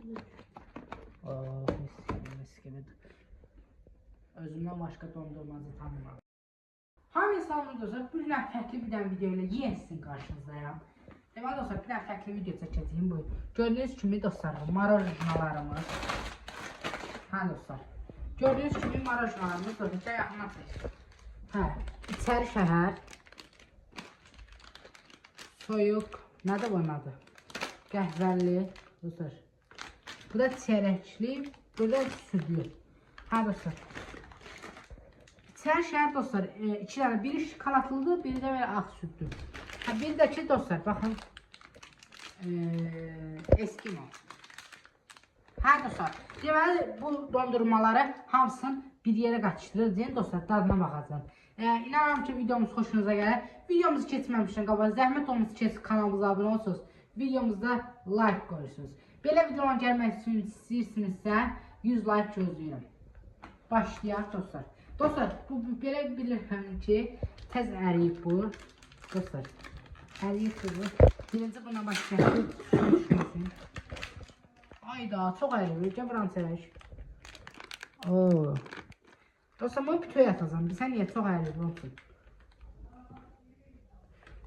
Oh, mis gibi. Özümden başka dondurmacı tanımam. Hamı salamlar dostlar, bu gün fərqli bir dənə video ilə yenə sizin qarşınızdayım. Deməli dostlar, bir dənə fərqli video çəkəcəyim bu. Gördüyünüz kimi dostlar, marojnalarımız. Hə dostlar. Gördüyünüz kimi marojnalarımız dostlar, yaxından çəksin. Hə, İçəri şəhər. Soyuq, nədir bunun adı? Qəhvəli dostlar. Bu da çərəkli, bu da südlü. Hə dostlar. İçəri şəhər dostlar, iki dənə, biri şokoladlıdır, biri də belə ağ südlü. Hə, bir də ki dostlar, baxın, Eskimo. Hə dostlar, deməli bu dondurmaları hamısını bir yerə qaçışdıracağım dostlar, dadına baxacağım. İnanıram ki videomuz xoşunuza gələr. Videomuzu keçməmişdən qabaq zəhmət olmasa ki kanalımıza abunə olursunuz, videomuzda like qoyursunuz. Belə videoların gəlmək üçün istəyirsinizsə 100 like gözləyirəm. Başlayaq dostlar. Dostlar, bu belə bilirəm ki, tez əriyib bu. Dostlar, əriyib bu. Birinci buna başlayaq. Ayda, çox əriyib. Gəbran çərək. Oo. Dostlar, bunu bütöy atacağım. Bilsən niyə çox əriyib olsun.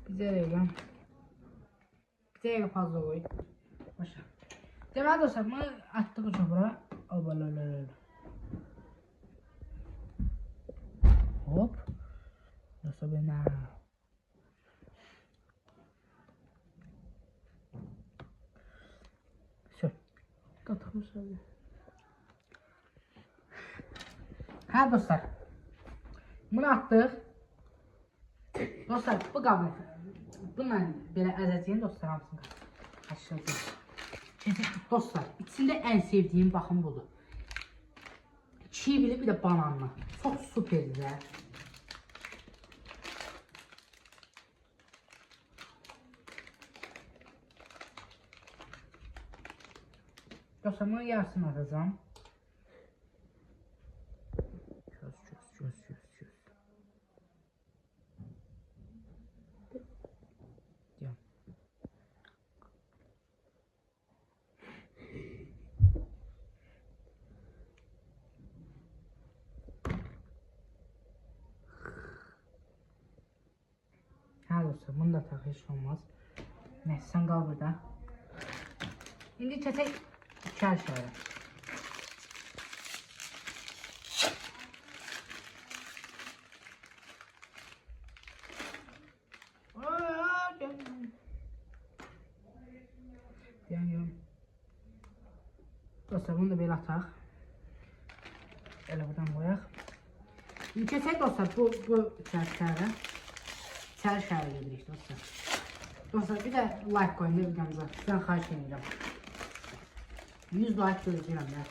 Bir dəqiqə fazla qoy. Başa. Deməli dostlar, bunu atdıq uca bura. Hop. Dostlar, belə. Şöyle. Qatılmış öyle. Hə dostlar. Bunu atdıq. Dostlar, bu qabını. Bununla belə əzəcəyim dostlar, hamısını açılacaq. Dostlar, içində ən sevdiyim baxım budur. Kivili bir də bananlı. Çox superdir. Dostlar, bunu yarısını atacağım. Göz. Hə dostlar, bunu da tax heç olmaz. Neyse, sən qal burada. İndi keçək İçəri şəhərə. Dostlar, bunu da belə ataq. Elə buradan qoyaq. İndi keçək dostlar, bu İçəri şəhərə. İçəri şəhərə gedirik dostlar. Dostlar, bir də like qoyun videomuza. Sizdən xahiş edirəm. 100 like gözləyirəm ya.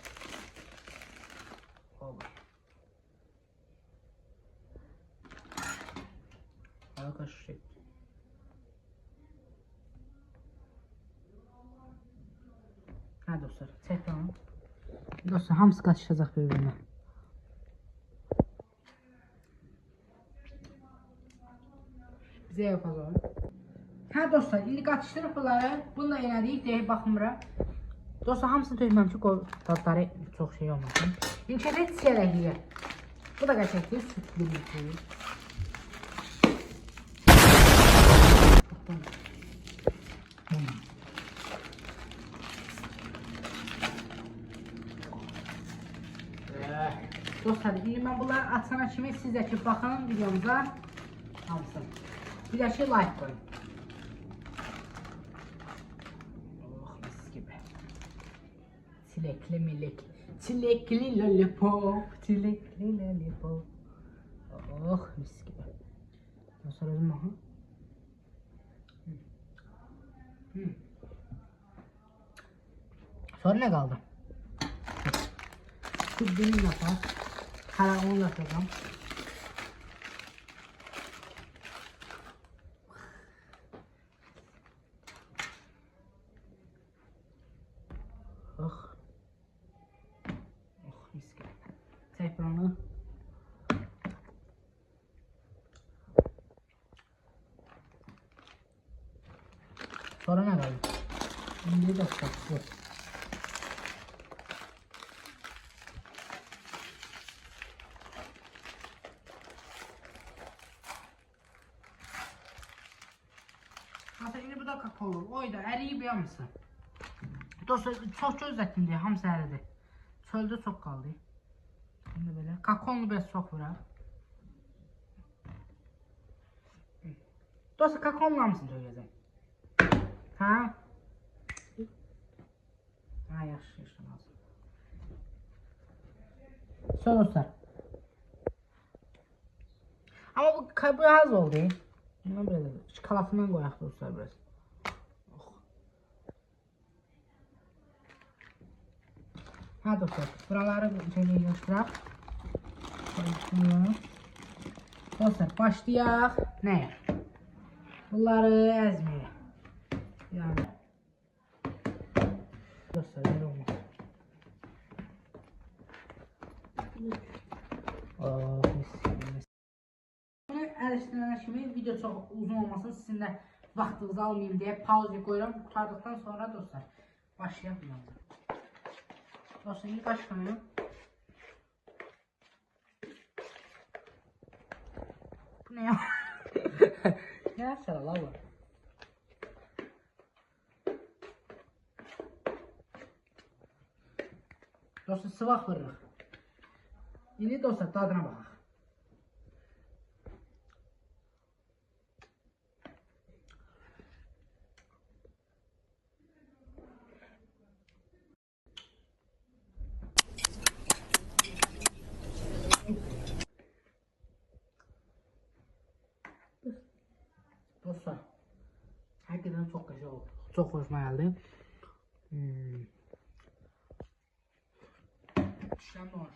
Arkadaşlar. Hə dostlar, çək onu. Dostlar, hamısı qaçışacaq bir-birinə. Bizə yapalım. Hə dostlar, indi qaçışdırıq bunları. Bununla elədik, deyək baxmıram. Dostlar, hamısını tökməmişik, o dadları çox şey olmasın. İndi keçək çiyələkliyə. Bu da qəşəkdir, sütlü bir şey. Dostlar, indi mən bunları açana kimi siz də ki, baxın videomuza. Hamısı. Bir də ki, like qoyun. Çilekli milek, çilekli lollipop, çilekli lollipop. Oh, mis gibi. Dostlar, özüm baxın. Sonra nə qaldı? Süddünü yapaq. Karağını yapacağım. Oh, mis gibi. Tekrarını. Sonra ne kaldı? Şimdi de tutacağız. oyda əriyib yanmısın. Dostlar çox gözlətdim deyə hamısı əridi. Çöldə çox qaldı. Şimdi belə kakaonu biraz çox vuraq. Dostlar kakaonun hamısını tökəcəm. Tamam. Ha yaxşı lazım. Sonra dostlar. Ama bu az oldu. Buna böyle çikolatasından koyak dostlar biraz. Oh. Ha dostlar, buraları şöyle yığıştıraq. Dostlar, başlayaq. Nəyə? Bunları əzməyə. Yani. Dostlar, belə olmaz. Bunu əlişdirənə kimi video çox uzun olmasın, sizin də vaxtınızı almayayım deyə pauza qoyuram. Qurtardıqdan sonra dostlar, başlayaq biləmdir. Dostlar, indi başlayalım. Bu ne ya? Ne yapsana la bu? Dostlar, sıvaq vırırıq. İndi dostlar, dadına baxaq. Dostlar, hakikaten çok güzel oldu. Çok hoşuma geldi. Şişem var.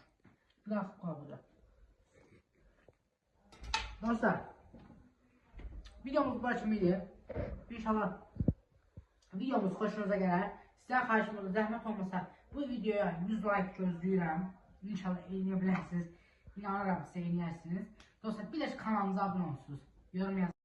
Biraz kaldı. Dostlar, videomuz başımıydı. İnşallah videomuz hoşunuza gələr. Sizdən xahişimizdə zəhmət olmasa bu videoya 100 like gözləyirəm. İnşallah eləyə bilərsiniz. İnanıram sizə eləyərsiniz. Dostlar, bir də kanalımıza abunə olsunuz. Yorum yazın.